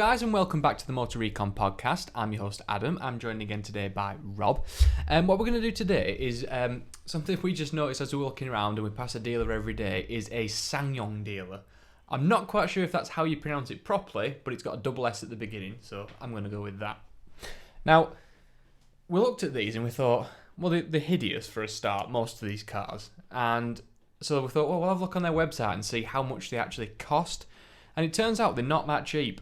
guys, and welcome back to the Motor Recon podcast. I'm your host, Adam. I'm joined again today by Rob. What we're going to do today is something we just noticed as we're walking around and we pass a dealer every day is a SsangYoung dealer. I'm not quite sure if that's how you pronounce it properly, but it's got a double S at the beginning, so I'm going to go with that. Now, we looked at these and we thought, well, they're hideous for a start, most of these cars. And so we thought, well, we'll have a look on their website and see how much they actually cost. And it turns out they're not that cheap.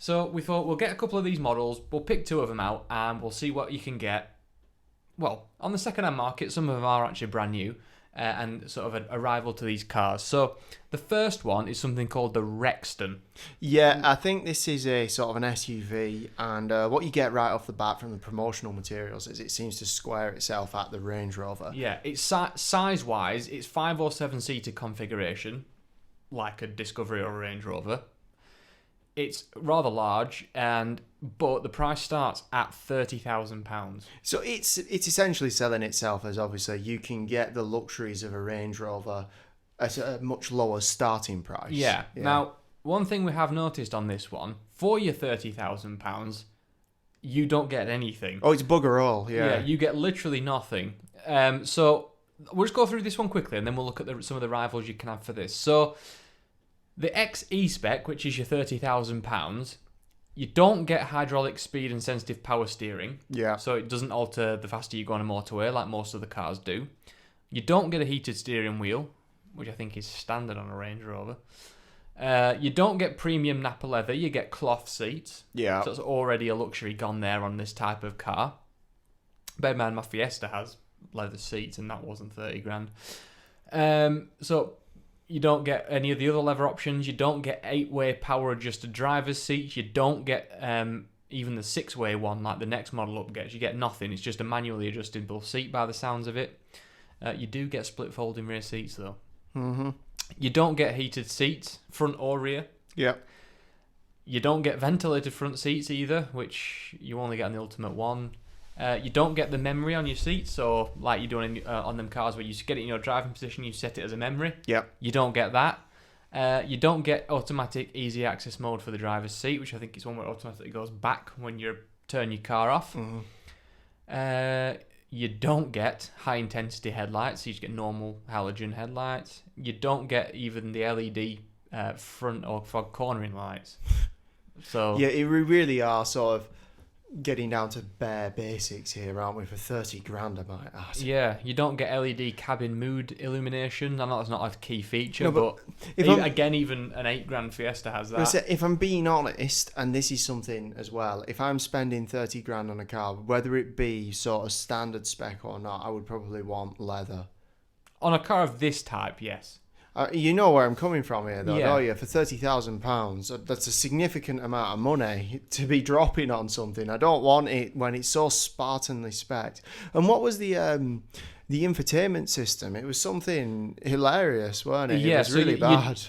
So we thought we'll get a couple of these models, we'll pick two of them out, and we'll see what you can get. Well, on the second-hand market, some of them are actually brand new, and sort of a rival to these cars. So the first one is something called the Rexton. Yeah, I think this is a sort of an SUV, and what you get right off the bat from the promotional materials is it seems to square itself at the Range Rover. Yeah, it's size-wise, it's 5 or 7-seater configuration, like a Discovery or a Range Rover. It's rather large, but the price starts at £30,000. So it's essentially selling itself as obviously you can get the luxuries of a Range Rover at a much lower starting price. Yeah. Now, one thing we have noticed on this one, for your £30,000, you don't get anything. Oh, it's bugger all. Yeah, you get literally nothing. So we'll just go through this one quickly, and then we'll look at some of the rivals you can have for this. So the XE spec, which is your £30,000, you don't get hydraulic speed and sensitive power steering. Yeah. So it doesn't alter the faster you go on a motorway like most of the cars do. You don't get a heated steering wheel, which I think is standard on a Range Rover. You don't get premium Napa leather, you get cloth seats. Yeah. So it's already a luxury gone there on this type of car. Bear in mind, my Fiesta has leather seats and that wasn't 30 grand. So you don't get any of the other leather options. You don't get 8-way power adjusted driver's seats. You don't get even the 6-way one like the next model up gets. You get nothing. It's just a manually adjustable seat by the sounds of it. You do get split folding rear seats though. Mm-hmm. You don't get heated seats, front or rear. Yeah. You don't get ventilated front seats either, which you only get on the Ultimate one. You don't get the memory on your seat, so like you're doing on them cars where you get it in your driving position, you set it as a memory. Yep. You don't get that. You don't get automatic easy access mode for the driver's seat, which I think is one where it automatically goes back when you turn your car off. Mm-hmm. You don't get high intensity headlights, so you just get normal halogen headlights. You don't get even the LED front or fog cornering lights. So yeah, we really are sort of getting down to bare basics here, aren't we? For 30 grand, I might ask. yeah, you don't get LED cabin mood illumination. I know that's not a key feature, No, but again, even an 8 grand Fiesta has that. If I'm being honest, and this is something as well, if I'm spending 30 grand on a car, whether it be sort of standard spec or not, I would probably want leather. On a car of this type, yes. You know where I'm coming from here, though, Yeah. don't you? For £30,000, that's a significant amount of money to be dropping on something. I don't want it when it's so Spartanly spec'd. And what was the infotainment system? It was something hilarious, wasn't it? Yeah, it was so really bad.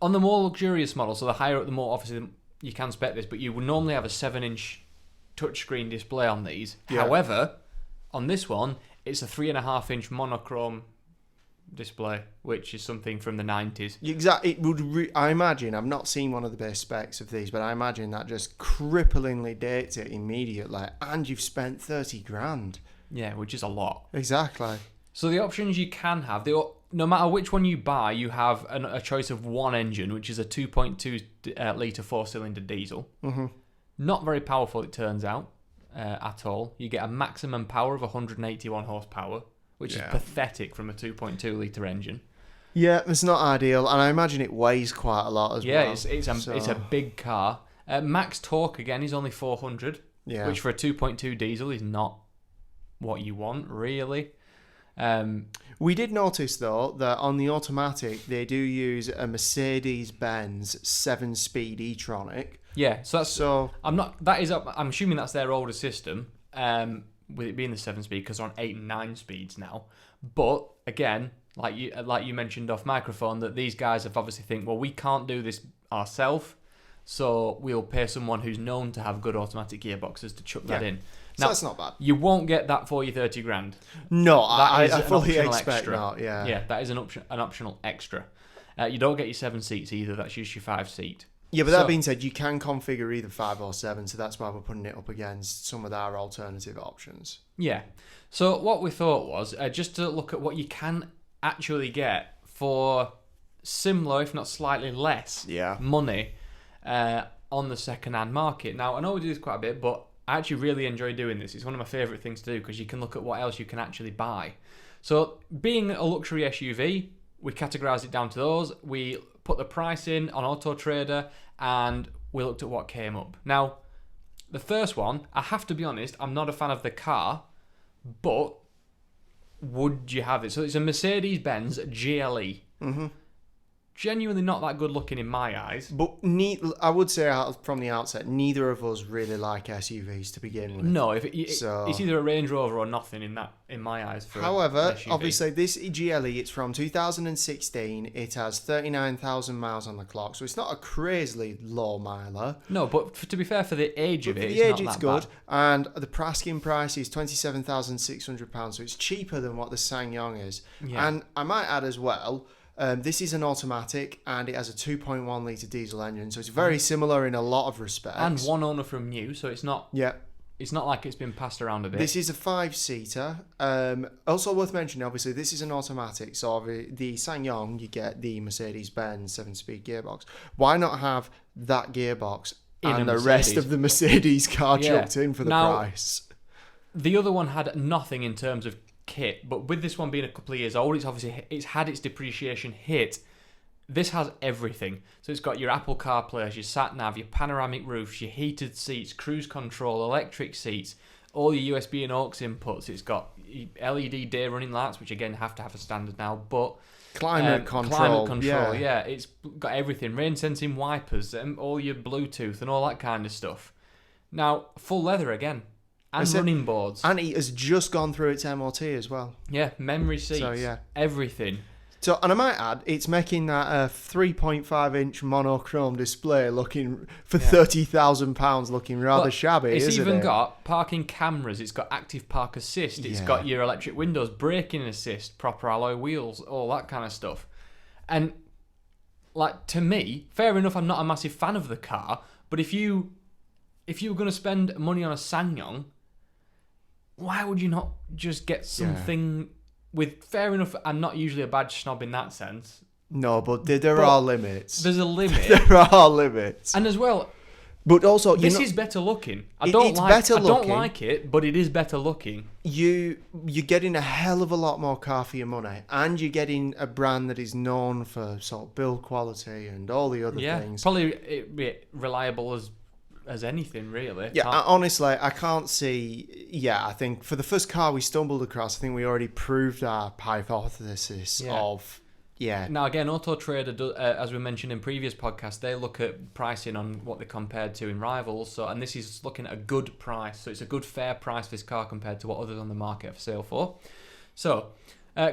On the more luxurious model, so the higher up, the more obviously you can spec this, but you would normally have a 7-inch touchscreen display on these. Yeah. However, on this one, it's a 3.5-inch monochrome display, which is something from the 90s. Exactly. It would. I imagine. I've not seen one of the base specs of these, but I imagine that just cripplingly dates it immediately. And you've spent 30 grand. Yeah, which is a lot. Exactly. So the options you can have, no matter which one you buy, you have a choice of one engine, which is a 2.2 litre 4-cylinder diesel. Mm-hmm. Not very powerful, it turns out, at all. You get a maximum power of 181 horsepower, which is pathetic from a 2.2 litre engine. Yeah, it's not ideal, and I imagine it weighs quite a lot as well. Yeah, it's a big car. Max torque, again, is only 400, which for a 2.2 diesel is not what you want, really. We did notice, though, that on the automatic, they do use a Mercedes-Benz 7-speed e-tronic. Yeah, I'm assuming that's their older system, with it being the 7-speed, because they're on 8 and 9 speeds now. But again, like you mentioned off microphone, that these guys have obviously think, well, we can't do this ourselves, so we'll pay someone who's known to have good automatic gearboxes to chuck that in. Now, so that's not bad. You won't get that for your 30 grand. No, I fully optional expect extra. not. Yeah, that is an optional extra. You don't get your 7 seats either. That's just your 5 seat. Yeah, but So- that being said, you can configure either 5 or 7, so that's why we're putting it up against some of our alternative options. Yeah. So what we thought was just to look at what you can actually get for similar, if not slightly less, money on the second-hand market. Now, I know we do this quite a bit, but I actually really enjoy doing this. It's one of my favourite things to do because you can look at what else you can actually buy. So being a luxury SUV, we categorised it down to those. We put the price in on Auto Trader and we looked at what came up. Now, the first one, I have to be honest, I'm not a fan of the car, but would you have it? So it's a Mercedes-Benz GLE. Mm-hmm. Genuinely not that good looking in my eyes. But I would say from the outset, neither of us really like SUVs to begin with. No, it's either a Range Rover or nothing in my eyes. However, obviously this GLE, it's from 2016. It has 39,000 miles on the clock, so it's not a crazily low miler. No, but to be fair, for the age of it, it's good. And the asking price is £27,600, so it's cheaper than what the SsangYoung is. Yeah. And I might add as well, this is an automatic and it has a 2.1 litre diesel engine, so it's very similar in a lot of respects. And one owner from new, so it's not. Yeah. It's not like it's been passed around a bit. This is a 5-seater. Also worth mentioning, obviously, this is an automatic. So the SsangYoung, you get the Mercedes-Benz 7-speed gearbox. Why not have that gearbox and the rest of the Mercedes car chucked in for the price? The other one had nothing in terms of kit, but with this one being a couple of years old, it's had its depreciation hit. This has everything. So it's got your Apple CarPlay, your sat nav, your panoramic roofs, your heated seats, cruise control, electric seats, all your USB and aux inputs. It's got LED day running lights, which again have to have a standard now, but climate control, yeah. It's got everything, rain sensing wipers, all your Bluetooth and all that kind of stuff. Now, full leather again. And running boards. And it has just gone through its MOT as well. Yeah, memory seats. So, yeah. Everything. So, and I might add, it's making that 3.5-inch monochrome display looking for £30,000 looking rather shabby, it's isn't even it? got parking cameras. It's got active park assist. It's got your electric windows, braking assist, proper alloy wheels, all that kind of stuff. And, like, to me, fair enough, I'm not a massive fan of the car, but if you were going to spend money on a SsangYoung, why would you not just get something with, fair enough, I'm not usually a badge snob in that sense. No, but there are limits. There's a limit. There are limits. And as well, but also, this is better looking. I it's don't looking. like it, but it is better looking. You're getting a hell of a lot more car for your money, and you're getting a brand that is known for sort of build quality and all the other things. Probably reliable as anything, really. Yeah, honestly, I can't see. Yeah, I think for the first car we stumbled across, I think we already proved our hypothesis of. Yeah. Now, again, Auto Trader, as we mentioned in previous podcasts, they look at pricing on what they compared to in rivals. So, and this is looking at a good price. So, it's a good, fair price for this car compared to what others on the market are for sale for. So,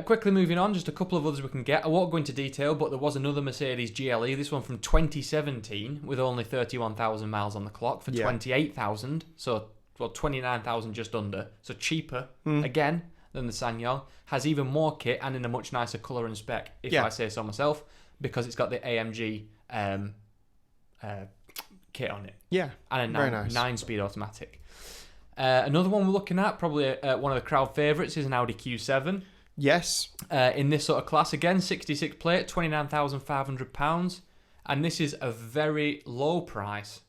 quickly moving on, just a couple of others we can get. I won't go into detail, but there was another Mercedes GLE, this one from 2017, with only 31,000 miles on the clock for 28,000. So, 29,000 just under. So, cheaper, again, than the SsangYoung. Has even more kit and in a much nicer colour and spec, if I say so myself, because it's got the AMG kit on it. Yeah, and a 9-speed automatic. Another one we're looking at, probably one of the crowd favourites, is an Audi Q7. Yes. In this sort of class, again, 66 plate, £29,500. And this is a very low price,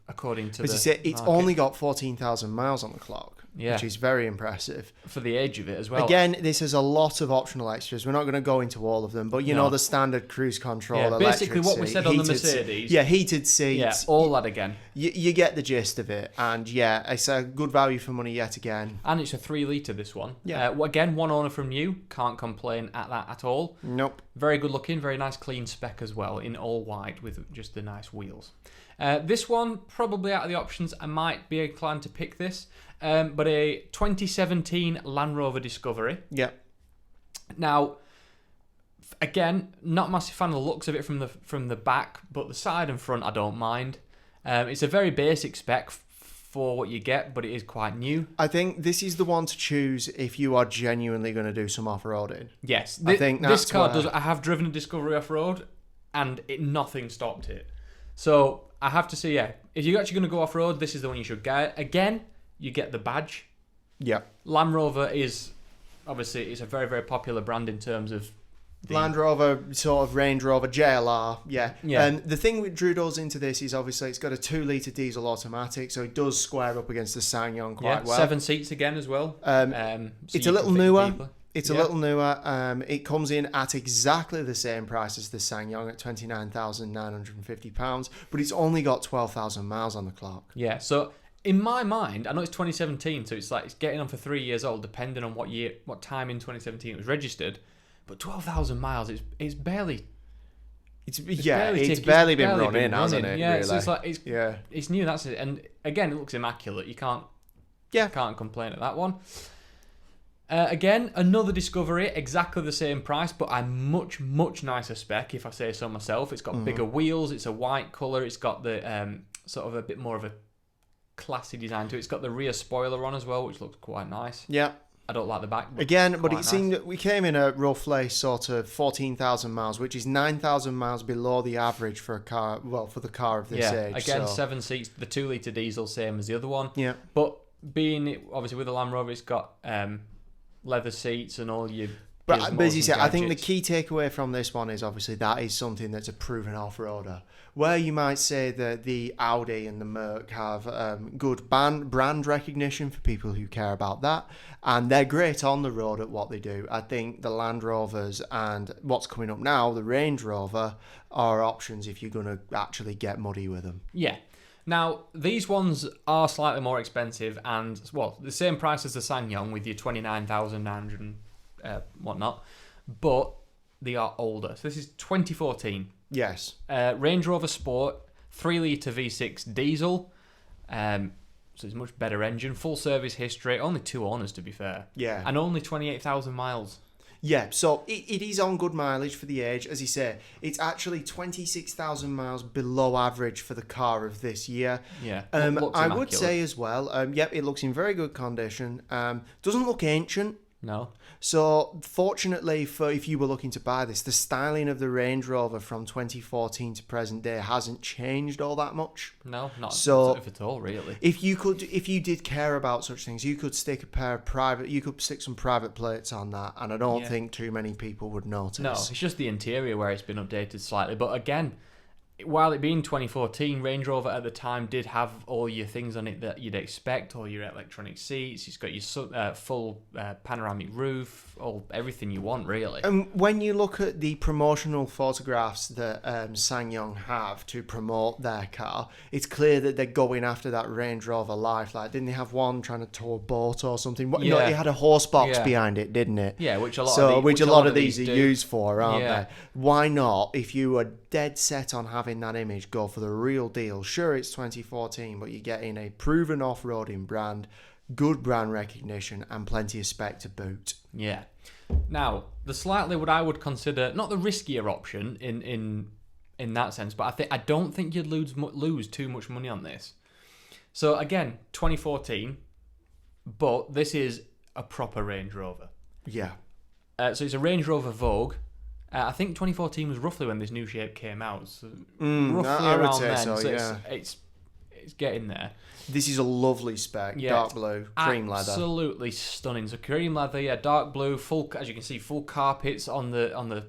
according to it's only got 14,000 miles on the clock. Which is very impressive. For the age of it as well. Again, this has a lot of optional extras. We're not going to go into all of them, but you know the standard cruise control, basically what we said on the Mercedes. Heated seats. Yeah, all that again. You get the gist of it. And it's a good value for money yet again. And it's a 3-litre, this one. Yeah. Again, one owner from new. Can't complain at that at all. Nope. Very good looking, very nice clean spec as well, in all white with just the nice wheels. This one, probably out of the options, I might be inclined to pick this. But a 2017 Land Rover Discovery. Yeah. Now, again, not a massive fan of the looks of it from the back, but the side and front I don't mind. It's a very basic spec for what you get, but it is quite new. I think this is the one to choose if you are genuinely going to do some off-roading. Yes. I think this car does. I have driven a Discovery off-road, and nothing stopped it. So I have to say, yeah, if you're actually going to go off road, this is the one you should get. Again, you get the badge. Yeah. Land Rover is obviously it's a very, very popular brand in terms of Land Rover, sort of Range Rover, JLR, yeah. Yeah. The thing that drew us into this is obviously it's got a 2-litre diesel automatic, so it does square up against the SsangYoung quite well. 7 seats again as well. So it's you a little can fit newer. people. It's a little newer. It comes in at exactly the same price as the SsangYoung at £29,950, but it's only got 12,000 miles on the clock. Yeah, so in my mind, I know it's 2017, so it's like it's getting on for 3 years old, depending on what time in 2017 it was registered. But 12,000 miles, it's barely. It's barely been running, hasn't it? Yeah, really? so it's like it's new. That's it. And again, it looks immaculate. You can't complain at that one. Again, another Discovery, exactly the same price, but a much nicer spec, if I say so myself. It's got bigger wheels. It's a white colour. It's got the sort of a bit more of a classy design to it. It's got the rear spoiler on as well, which looks quite nice. Yeah. I don't like the back. Again, but it seemed that we came in at roughly sort of 14,000 miles, which is 9,000 miles below the average for a car. Well, for the car of this age. Again, 7 seats, the 2-litre diesel, same as the other one. Yeah. But obviously with the Land Rover, it's got leather seats and all your. But as you said, I think the key takeaway from this one is obviously that is something that's a proven off-roader. Where you might say that the Audi and the Merc have good brand recognition for people who care about that, and they're great on the road at what they do. I think the Land Rovers and what's coming up now, the Range Rover, are options if you're going to actually get muddy with them. Yeah. Now, these ones are slightly more expensive and, well, the same price as the SsangYoung with your 29,900 whatnot, but they are older. So this is 2014. Yes. Range Rover Sport, 3-litre V6 diesel. So it's a much better engine. Full service history. Only 2 owners, to be fair. Yeah. And only 28,000 miles. Yeah, so it is on good mileage for the age. As you say, it's actually 26,000 miles below average for the car of this year. Yeah. I would say as well, it looks in very good condition. Doesn't look ancient. No. So, fortunately, for if you were looking to buy this, the styling of the Range Rover from 2014 to present day hasn't changed all that much. No, not so at all, really. If you did care about such things, you could stick some private plates on that, and I don't think too many people would notice. No, it's just the interior where it's been updated slightly. But again, while it being 2014, Range Rover at the time did have all your things on it that you'd expect, all your electronic seats, it's got your full panoramic roof, everything you want, really. And when you look at the promotional photographs that SsangYoung have to promote their car, it's clear that they're going after that Range Rover life. Like, didn't they have one trying to tow a boat or something? No, it had a horse box behind it, didn't it? Yeah, which a lot of these are used for, aren't they? Why not, if you were dead set on having that image, go for the real deal? Sure, it's 2014, but you're getting a proven off-roading brand, good brand recognition, and plenty of spec to boot. Yeah. Now, the slightly what I would consider not the riskier option in that sense, but I don't think you'd lose too much money on this. So again, 2014, but this is a proper Range Rover. Yeah. So it's a Range Rover Vogue. I think 2014 was roughly when this new shape came out. So roughly around then. So yeah. It's getting there. This is a lovely spec, dark blue, cream leather. Absolutely stunning. So cream leather, dark blue, full, as you can see, full carpets on the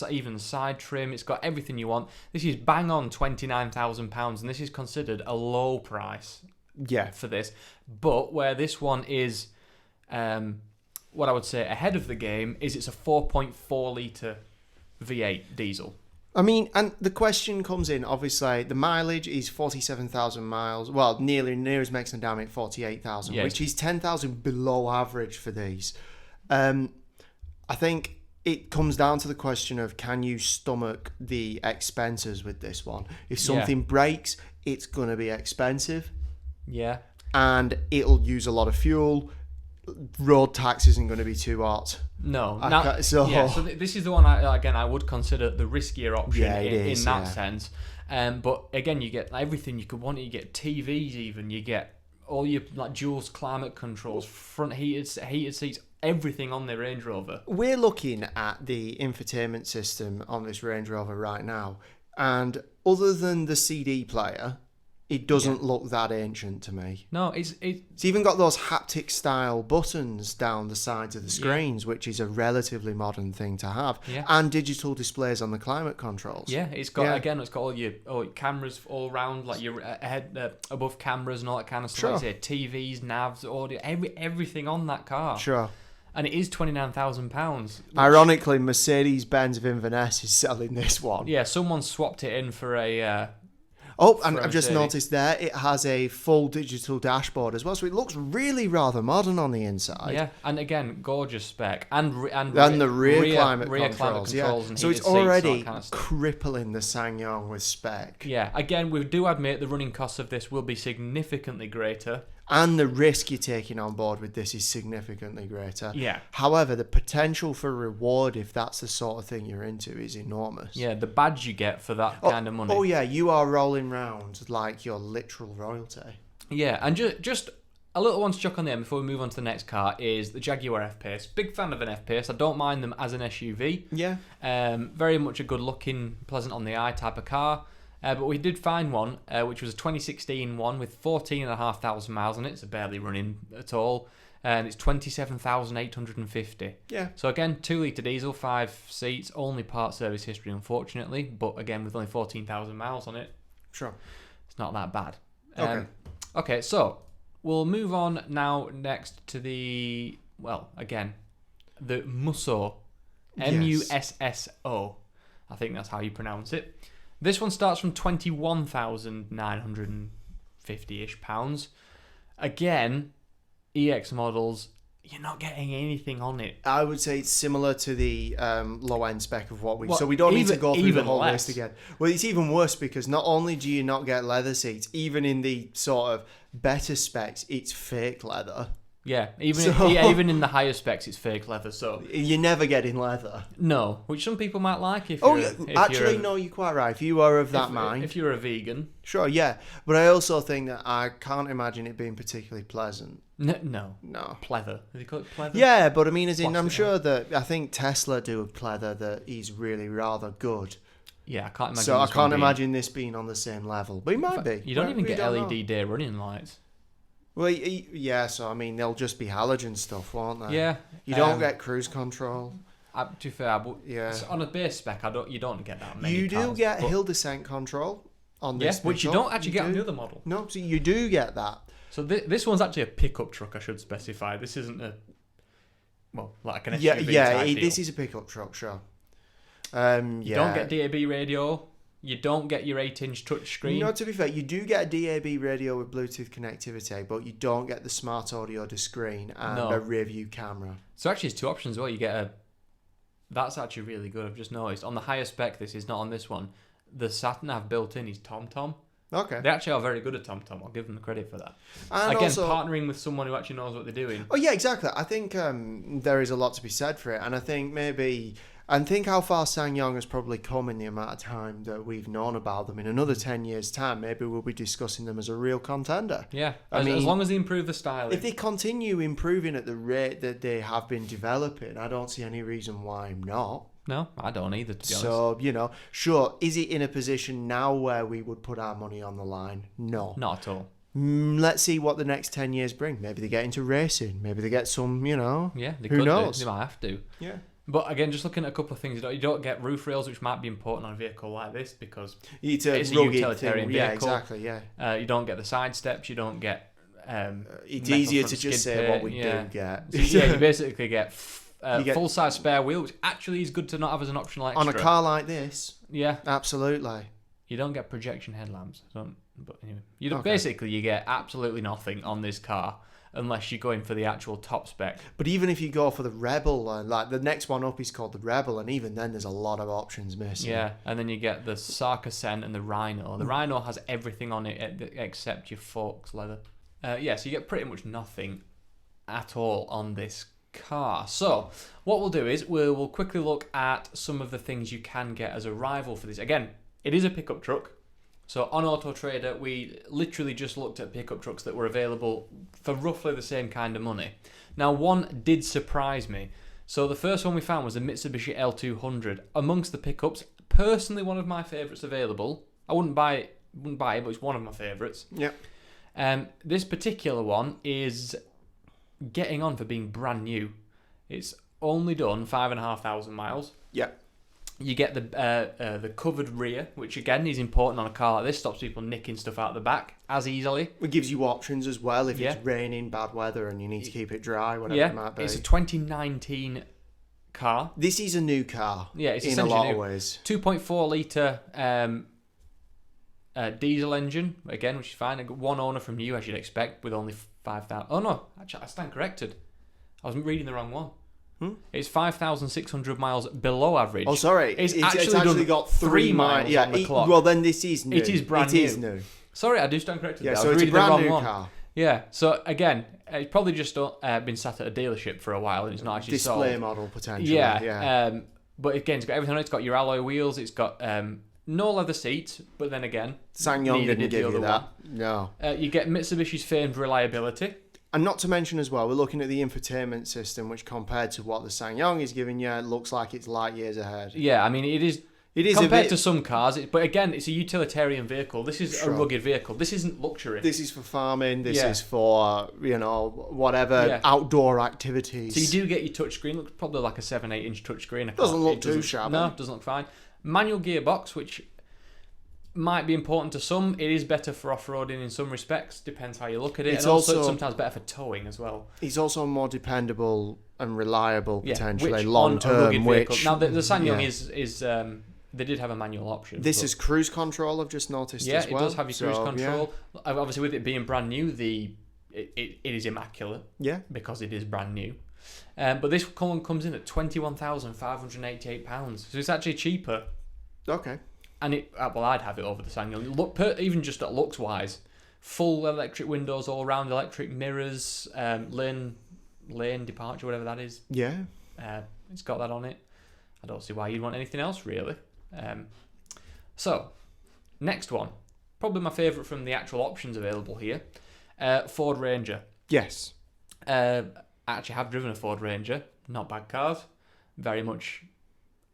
even side trim. It's got everything you want. This is bang on £29,000, and this is considered a low price. Yeah, for this. But where this one is, what I would say ahead of the game is it's a 4.4 litre V8 diesel. I mean, and the question comes in, obviously, the mileage is 47,000 miles. Well, near as Mexendam at 48,000, which is 10,000 below average for these. I think it comes down to the question of, can you stomach the expenses with this one? If something breaks, it's going to be expensive. Yeah. And it'll use a lot of fuel. Road tax isn't going to be too hot. No. So this is the one I would consider the riskier option in that sense. But again, you get everything you could want. You get TVs, even you get all your like dual climate controls, front heated seats, everything on the Range Rover. We're looking at the infotainment system on this Range Rover right now. And other than the CD player, it doesn't look that ancient to me. No, it's even got those haptic style buttons down the sides of the screens, which is a relatively modern thing to have. Yeah. And digital displays on the climate controls. Yeah, it's got it's got all your cameras all around, like your head above cameras and all that kind of stuff. Sure. Like I say, TVs, navs, audio, everything on that car. Sure. And it is £29,000. Ironically, Mercedes-Benz of Inverness is selling this one. Yeah, someone swapped it in for a... and I've just noticed there, it has a full digital dashboard as well, so it looks really rather modern on the inside. Yeah, and again, gorgeous spec. And the rear climate controls, controls and so it's heated seats, already all that kind of stuff. crippling the SsangYoung with spec. Yeah, again, we do admit the running costs of this will be significantly greater. And the risk you're taking on board with this is significantly greater. Yeah. However, the potential for reward, if that's the sort of thing you're into, is enormous. Yeah, the badge you get for that kind of money. Oh, yeah, you are rolling round like you're literal royalty. Yeah, and just a little one to chuck on there before we move on to the next car is the Jaguar F-Pace. Big fan of an F-Pace. I don't mind them as an SUV. Yeah. Very much a good-looking, pleasant on the eye type of car. But we did find one, which was a 2016 one with 14,500 miles on it. It's barely running at all. And it's 27,850. Yeah. So again, 2-litre diesel, 5 seats, only part service history, unfortunately. But again, with only 14,000 miles on it, Sure. it's not that bad. Okay. So we'll move on now next to the, the Musso. Musso. I think that's how you pronounce it. This one starts from £21,950-ish pounds. Again, EX models, you're not getting anything on it. I would say it's similar to the low-end spec of what we... so we don't need to go through the whole list again. Well, it's even worse because not only do you not get leather seats, even in the sort of better specs, it's fake leather. Yeah, even in the higher specs, it's fake leather. So you're never getting leather. No, which some people might like. No, you're quite right. If you are of that mind, if you're a vegan, sure, yeah. But I also think that I can't imagine it being particularly pleasant. No. Pleather. Do they call it pleather? Yeah, but I mean, I'm sure that I think Tesla do a pleather that is really rather good. Yeah, I can't imagine. So I can't imagine this being on the same level, but it might be. You don't even get LED day running lights. Well, yeah, so I mean, they'll just be halogen stuff, won't they? Yeah. You don't get cruise control. To be fair, on a base spec, you don't get that many. You do get hill descent control on this. Yes, which you don't actually get on the other model. No, so you do get that. So this one's actually a pickup truck, I should specify. This isn't like an SUV type deal. This is a pickup truck, sure. You don't get DAB radio. You don't get your 8-inch touchscreen. No, to be fair, you do get a DAB radio with Bluetooth connectivity, but you don't get the smart audio to screen and a rear view camera. So actually, it's two options as well. You get that's actually really good. I've just noticed on the higher spec. This is not on this one. The sat-nav built in is TomTom. Okay. They actually are very good at TomTom. I'll give them the credit for that. And again, also, partnering with someone who actually knows what they're doing. Oh yeah, exactly. I think there is a lot to be said for it, and I think how far SsangYoung has probably come in the amount of time that we've known about them. In another 10 years' time, maybe we'll be discussing them as a real contender. Yeah, as long as they improve the styling. If they continue improving at the rate that they have been developing, I don't see any reason why not. No, I don't either, to be honest. So, sure, is it in a position now where we would put our money on the line? No. Not at all. Let's see what the next 10 years bring. Maybe they get into racing. Maybe they get some, Yeah, who knows? They might have to. Yeah. But again, just looking at a couple of things, you don't get roof rails, which might be important on a vehicle like this because it's a utilitarian vehicle. Yeah, exactly, yeah. You don't get the side steps, you don't get... it's easier to just say what we do get. So, you basically get... full-size spare wheel, which actually is good to not have as an optional extra. On a car like this? Yeah. Absolutely. You don't get projection headlamps. But anyway, basically, you get absolutely nothing on this car unless you're going for the actual top spec. But even if you go for the Rebel, like the next one up is called the Rebel, and even then there's a lot of options missing. Yeah, and then you get the Sark Ascent and the Rhino. The Rhino has everything on it except your forks leather. So you get pretty much nothing at all on this car. So what we'll do is we'll quickly look at some of the things you can get as a rival for this. Again, it is a pickup truck. So on Auto Trader, we literally just looked at pickup trucks that were available for roughly the same kind of money. Now, one did surprise me. So the first one we found was the Mitsubishi L200. Amongst the pickups, personally one of my favourites available. I wouldn't buy it, but it's one of my favourites. Yeah. This particular one is getting on for being brand new. It's only done 5,500 miles. Yeah. You get the covered rear, which again is important on a car like this. Stops people nicking stuff out the back as easily. It gives you options as well if it's raining, bad weather, and you need to keep it dry, whatever it might be. It's a 2019 car. This is a new car. Yeah, it's in a lot of ways. 2.4 litre diesel engine, again, which is fine. I got one owner from new, as you'd expect, with only 5,000. Oh no, actually, I stand corrected. I was reading the wrong one. It's 5,600 miles below average. Oh, sorry. It's actually got 3 miles on the clock. Well, then this is new. It is brand new. It is new. Sorry, I do stand corrected. Yeah, there. so I was it's a reading the brand wrong new one. car. Yeah, so again, it's probably just been sat at a dealership for a while and it's not actually Display sold. model, potentially. Yeah. But again, it's got everything on it. It's got your alloy wheels. It's got no leather seats, but then again, SsangYoung didn't give you that. No. You get Mitsubishi's famed reliability. And not to mention as well, we're looking at the infotainment system, which compared to what the SsangYoung is giving you, looks like it's light years ahead. Yeah, I mean, it is compared to some cars, but again, it's a utilitarian vehicle. This is a rugged vehicle. This isn't luxury. This is for farming. This is for, whatever outdoor activities. So you do get your touchscreen. Looks probably like a 7-8 inch touchscreen. Doesn't look too shabby. No, doesn't look fine. Manual gearbox, which might be important to some. It is better for off-roading in some respects. Depends how you look at it. It's and also also sometimes better for towing as well. It's also more dependable and reliable, potentially, long term. Now the SsangYoung is they did have a manual option. This is cruise control, I've just noticed as well. Yeah, it does have your cruise control. Yeah. Obviously, with it being brand new, it is immaculate. Yeah. Because it is brand new. But this one comes in at £21,588. So it's actually cheaper. Okay. And I'd have it over the SsangYoung. Look, even just at looks wise, full electric windows all around, electric mirrors, lane departure, whatever that is. Yeah. It's got that on it. I don't see why you'd want anything else really. So, next one, probably my favourite from the actual options available here, Ford Ranger. Yes. I actually have driven a Ford Ranger. Not bad cars. Very much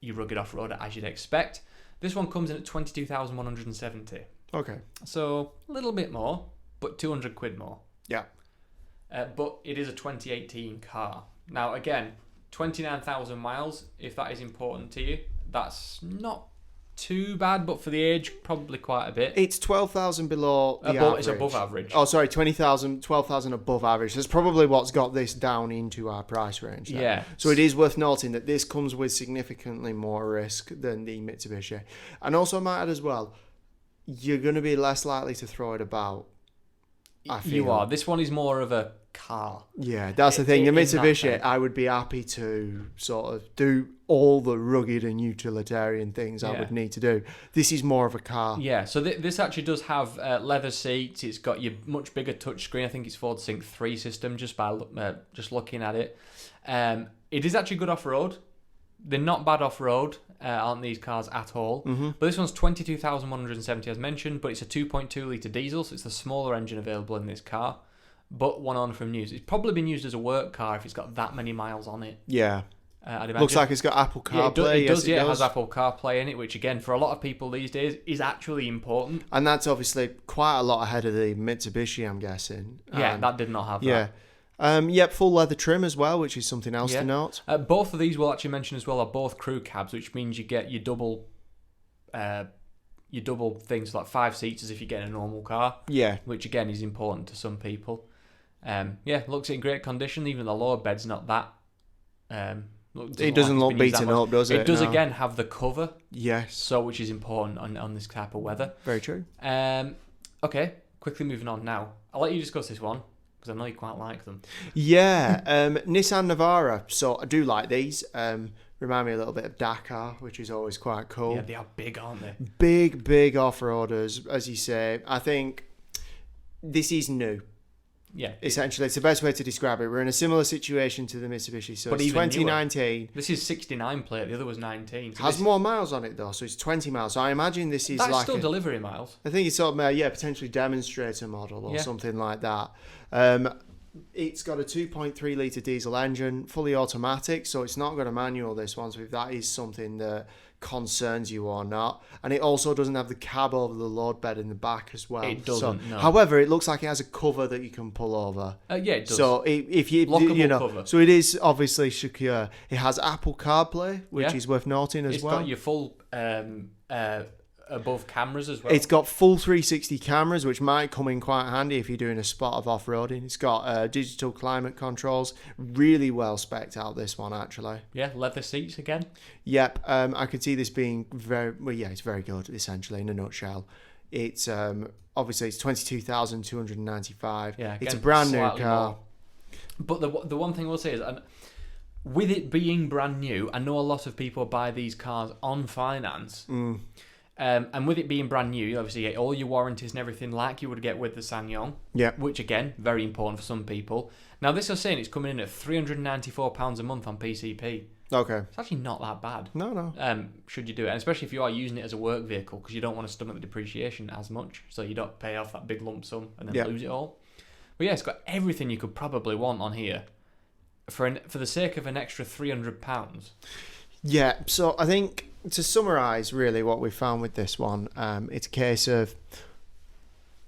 your rugged off-roader as you'd expect. This one comes in at 22,170. Okay. So a little bit more, but 200 quid more. Yeah. But it is a 2018 car. Now again, 29,000 miles. If that is important to you, that's not too bad, but for the age, probably quite a bit. It's 12,000 below the average. It's above average. Oh, sorry, 12,000 above average. That's probably what's got this down into our price range. There. Yeah. So it is worth noting that this comes with significantly more risk than the Mitsubishi. And also I might add as well, you're going to be less likely to throw it about. I feel. You are. This one is more of a car. Yeah, that's the thing. The Mitsubishi, I would be happy to sort of do all the rugged and utilitarian things I would need to do. This is more of a car. Yeah, so this actually does have leather seats. It's got your much bigger touchscreen. I think it's Ford Sync 3 system just by just looking at it. It is actually good off-road. They're not bad off-road, aren't these cars at all. Mm-hmm. But this one's 22,170 as mentioned, but it's a 2.2 litre diesel, so it's the smaller engine available in this car. But one on from news. It's probably been used as a work car if it's got that many miles on it. Yeah. I'd imagine. Looks like it's got Apple CarPlay. It does. It has Apple CarPlay in it, which again, for a lot of people these days, is actually important. And that's obviously quite a lot ahead of the Mitsubishi, I'm guessing. Yeah, that did not have that. Yep, full leather trim as well, which is something else to note. Both of these we'll actually mention as well are both crew cabs, which means you get your double things like 5 seats as if you get in a normal car. Yeah. Which again is important to some people. Looks in great condition. Even the lower bed's not that. It doesn't look beaten up, does it? It does again have the cover. Yes. So which is important on this type of weather. Very true. Okay, quickly moving on now. I'll let you discuss this one because I know you quite like them. Yeah, Nissan Navara. So I do like these. Remind me a little bit of Dakar, which is always quite cool. Yeah, they are big, aren't they? Big off-roaders, as you say. I think this is new. Yeah. Essentially, it's the best way to describe it. We're in a similar situation to the Mitsubishi. So it's 2019. Newer. This is 69 plate. The other was 19. So has more miles on it, though. So it's 20 miles. So I imagine this is that's still delivery miles. I think it's sort of, potentially demonstrator model or something like that. It's got a 2.3 litre diesel engine, fully automatic, so it's not got a manual, this one, so if that is something that concerns you or not. And it also doesn't have the cab over the load bed in the back as well. It doesn't, no. However, it looks like it has a cover that you can pull over. Yeah, it does. So if you, Lockable cover. So it is obviously secure. It has Apple CarPlay, which is worth noting as well. It's got your full above cameras as well. It's got full 360 cameras, which might come in quite handy if you're doing a spot of off-roading. It's got digital climate controls. Really well spec'd out, this one, actually. Yeah, leather seats again. Yep, I could see this being it's very good, essentially, in a nutshell. It's obviously it's 22,295. Yeah, again, it's a brand new car. More. But the one thing I will say is, with it being brand new, I know a lot of people buy these cars on finance. And with it being brand new, you obviously get all your warranties and everything like you would get with the SsangYoung. Yeah. Which, again, very important for some people. Now, this is saying it's coming in at £394 a month on PCP. Okay. It's actually not that bad. No. Should you do it? And especially if you are using it as a work vehicle, because you don't want to stomach the depreciation as much, so you don't pay off that big lump sum and then lose it all. But yeah, it's got everything you could probably want on here for the sake of an extra £300. Yeah, so I think to summarise really what we found with this one, it's a case of,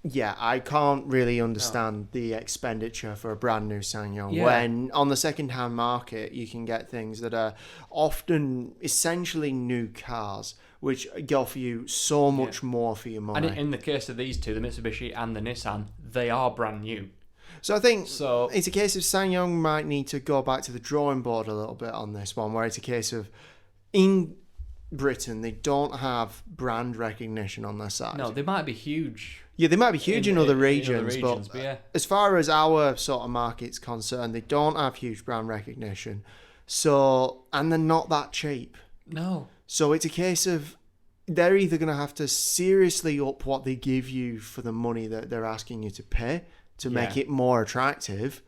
I can't really understand the expenditure for a brand new SsangYoung when on the second-hand market you can get things that are often essentially new cars, which offer you so much more for your money. And in the case of these two, the Mitsubishi and the Nissan, they are brand new. So I think it's a case of SsangYoung might need to go back to the drawing board a little bit on this one, where it's a case of in Britain they don't have brand recognition on their side. No, they might be huge. Yeah, they might be huge in other regions, but yeah. As far as our sort of market's concerned, they don't have huge brand recognition. So, and they're not that cheap. No. So it's a case of they're either going to have to seriously up what they give you for the money that they're asking you to pay to make it more attractive,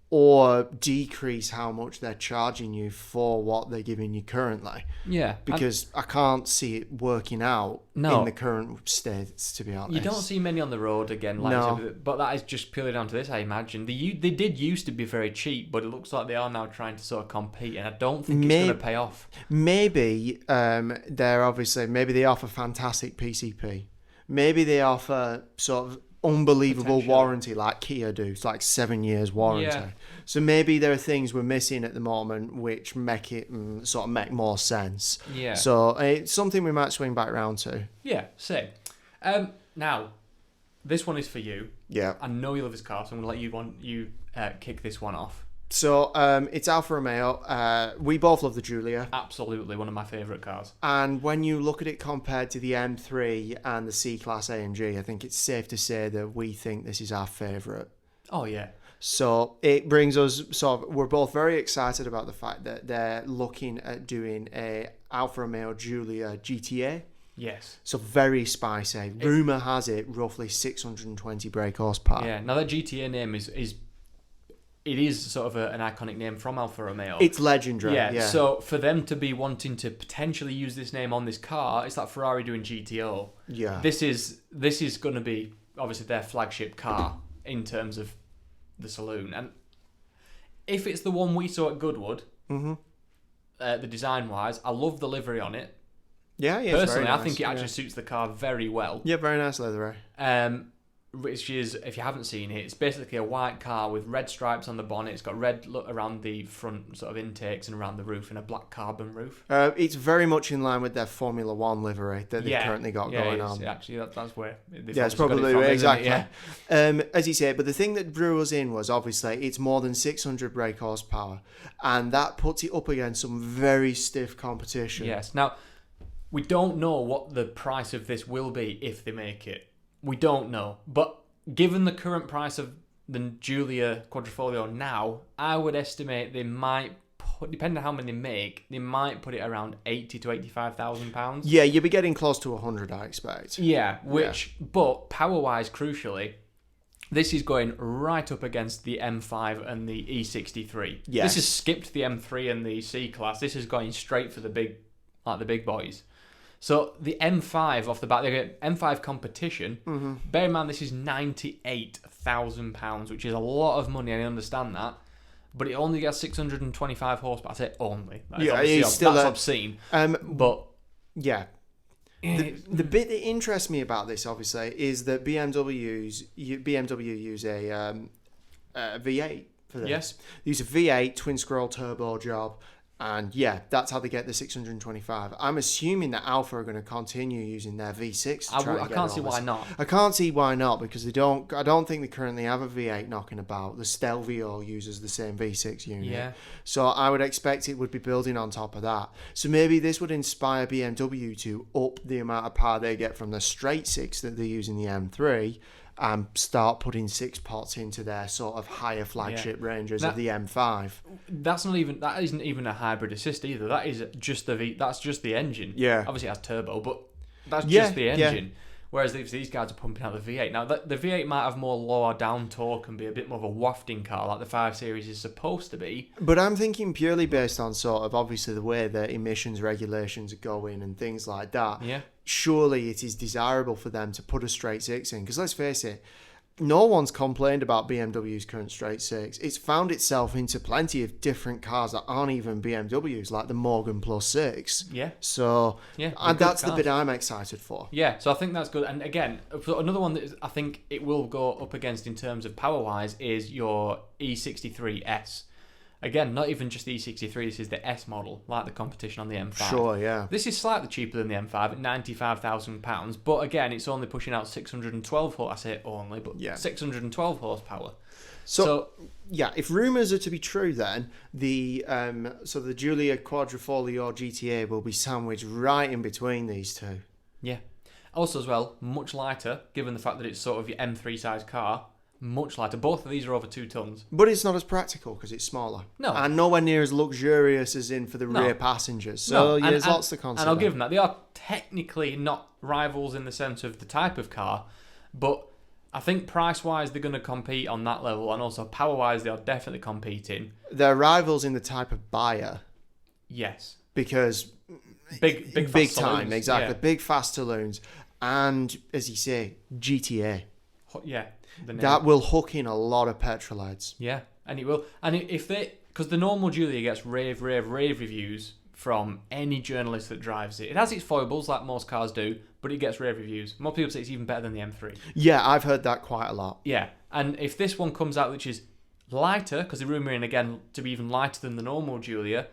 or decrease how much they're charging you for what they're giving you currently. Yeah. Because I can't see it working out in the current states, to be honest. You don't see many on the road again, but that is just purely down to this, I imagine. They did used to be very cheap, but it looks like they are now trying to sort of compete, and I don't think it's going to pay off. Maybe maybe they offer fantastic PCP. Maybe they offer sort of unbelievable warranty like Kia do. It's like 7 years warranty. Yeah. So maybe there are things we're missing at the moment which make it sort of make more sense. Yeah. So it's something we might swing back around to. Yeah, same. Now, this one is for you. Yeah. I know you love this car, so I'm going to let you kick this one off. So it's Alfa Romeo. We both love the Giulia. Absolutely, one of my favourite cars. And when you look at it compared to the M3 and the C-Class AMG, I think it's safe to say that we think this is our favourite. Oh, yeah. So it brings us, we're both very excited about the fact that they're looking at doing a Alfa Romeo Giulia GTA. Yes. So very spicy. Rumour has it roughly 620 brake horsepower. Yeah, now that GTA name is it is sort of an iconic name from Alfa Romeo. It's legendary. Yeah. So for them to be wanting to potentially use this name on this car, it's like Ferrari doing GTO. Yeah. This is going to be obviously their flagship car in terms of the saloon, and if it's the one we saw at Goodwood, the design wise, I love the livery on it. Yeah. Personally, nice. I think it actually suits the car very well. Yeah, very nice livery. Which is, if you haven't seen it, it's basically a white car with red stripes on the bonnet. It's got red around the front sort of intakes and around the roof, and a black carbon roof. It's very much in line with their Formula One livery that they've currently got going on. Actually, that's where. It's probably exactly. As you say, but the thing that drew us in was obviously it's more than 600 brake horsepower, and that puts it up against some very stiff competition. Yes. Now, we don't know what the price of this will be if they make it. We don't know, but given the current price of the Giulia Quadrifoglio now, I would estimate they might put, depending on how many they make, they might put it around £80,000 to £85,000. Yeah, you'll be getting close to 100, I expect. Yeah, but power-wise, crucially, this is going right up against the M5 and the E63. Yes. This has skipped the M3 and the C-Class. This is going straight for the big boys. So the M5 off the bat, they get M5 competition. Bear in mind, this is £98,000, which is a lot of money. I understand that. But it only gets 625 horsepower. I say only. That's obscene. But yeah. The bit that interests me about this, obviously, is that BMW use a V8 for this. Yes. They use a V8 twin scroll turbo job, and yeah, that's how they get the 625. I'm assuming that Alfa are going to continue using their V6. I can't see why not. I can't see why not, because I don't think they currently have a V8 knocking about. The Stelvio uses the same V6 unit. Yeah. So I would expect it would be building on top of that. So maybe this would inspire BMW to up the amount of power they get from the straight six that they use in the M3 and start putting 6 pots into their sort of higher flagship ranges of the M5. That isn't even a hybrid assist either. That is just that's just the engine. Yeah. Obviously it has turbo, but that's just the engine. Yeah. Whereas if these guys are pumping out the V8. Now, the V8 might have more lower down torque and be a bit more of a wafting car like the 5 Series is supposed to be. But I'm thinking purely based on sort of obviously the way that emissions regulations are going and things like that. Yeah. Surely it is desirable for them to put a straight six in. Because let's face it, no one's complained about BMW's current straight six. It's found itself into plenty of different cars that aren't even BMWs, like the Morgan Plus 6. Yeah. So that's the bit I'm excited for. Yeah, so I think that's good. And again, another one that I think it will go up against in terms of power-wise is your E63S. Again, not even just the E63, this is the S model, like the competition on the M5. Sure, yeah. This is slightly cheaper than the M5 at £95,000, but again, it's only pushing out 612 horsepower. I say only, but 612 horsepower. So yeah, if rumours are to be true, then the Giulia Quadrifoglio GTA will be sandwiched right in between these two. Yeah. Also, as well, much lighter, given the fact that it's sort of your M3 size car. Much lighter. Both of these are over 2 tons. But it's not as practical because it's smaller. No. And nowhere near as luxurious as in for the rear passengers. So there's lots to consider. And I'll give them that. They are technically not rivals in the sense of the type of car, but I think price-wise they're going to compete on that level, and also power-wise they are definitely competing. They're rivals in the type of buyer. Yes. Because big time, saloons. exactly. Yeah. Big fast saloons. And, as you say, GTA. Yeah. That will hook in a lot of petrol heads. Yeah, and it will. And because the normal Giulia gets rave reviews from any journalist that drives it. It has its foibles, like most cars do, but it gets rave reviews. More people say it's even better than the M3. Yeah, I've heard that quite a lot. Yeah, and if this one comes out, which is lighter, because they're rumouring again to be even lighter than the normal Giulia,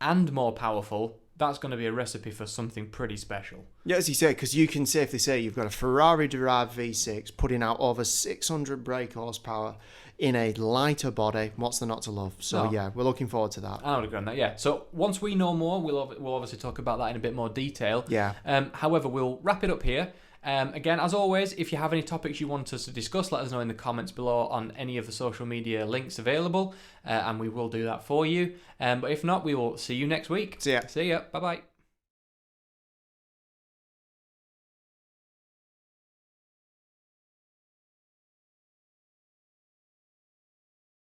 and more powerful, that's going to be a recipe for something pretty special. Yeah, as you say, because you can safely say you've got a Ferrari-derived V6 putting out over 600 brake horsepower in a lighter body. What's there not to love? So yeah, we're looking forward to that. I would agree on that, yeah. So once we know more, we'll obviously talk about that in a bit more detail. Yeah. However, we'll wrap it up here. Again, as always, if you have any topics you want us to discuss, let us know in the comments below on any of the social media links available, and we will do that for you. But if not, we will see you next week. See ya. See ya. Bye-bye.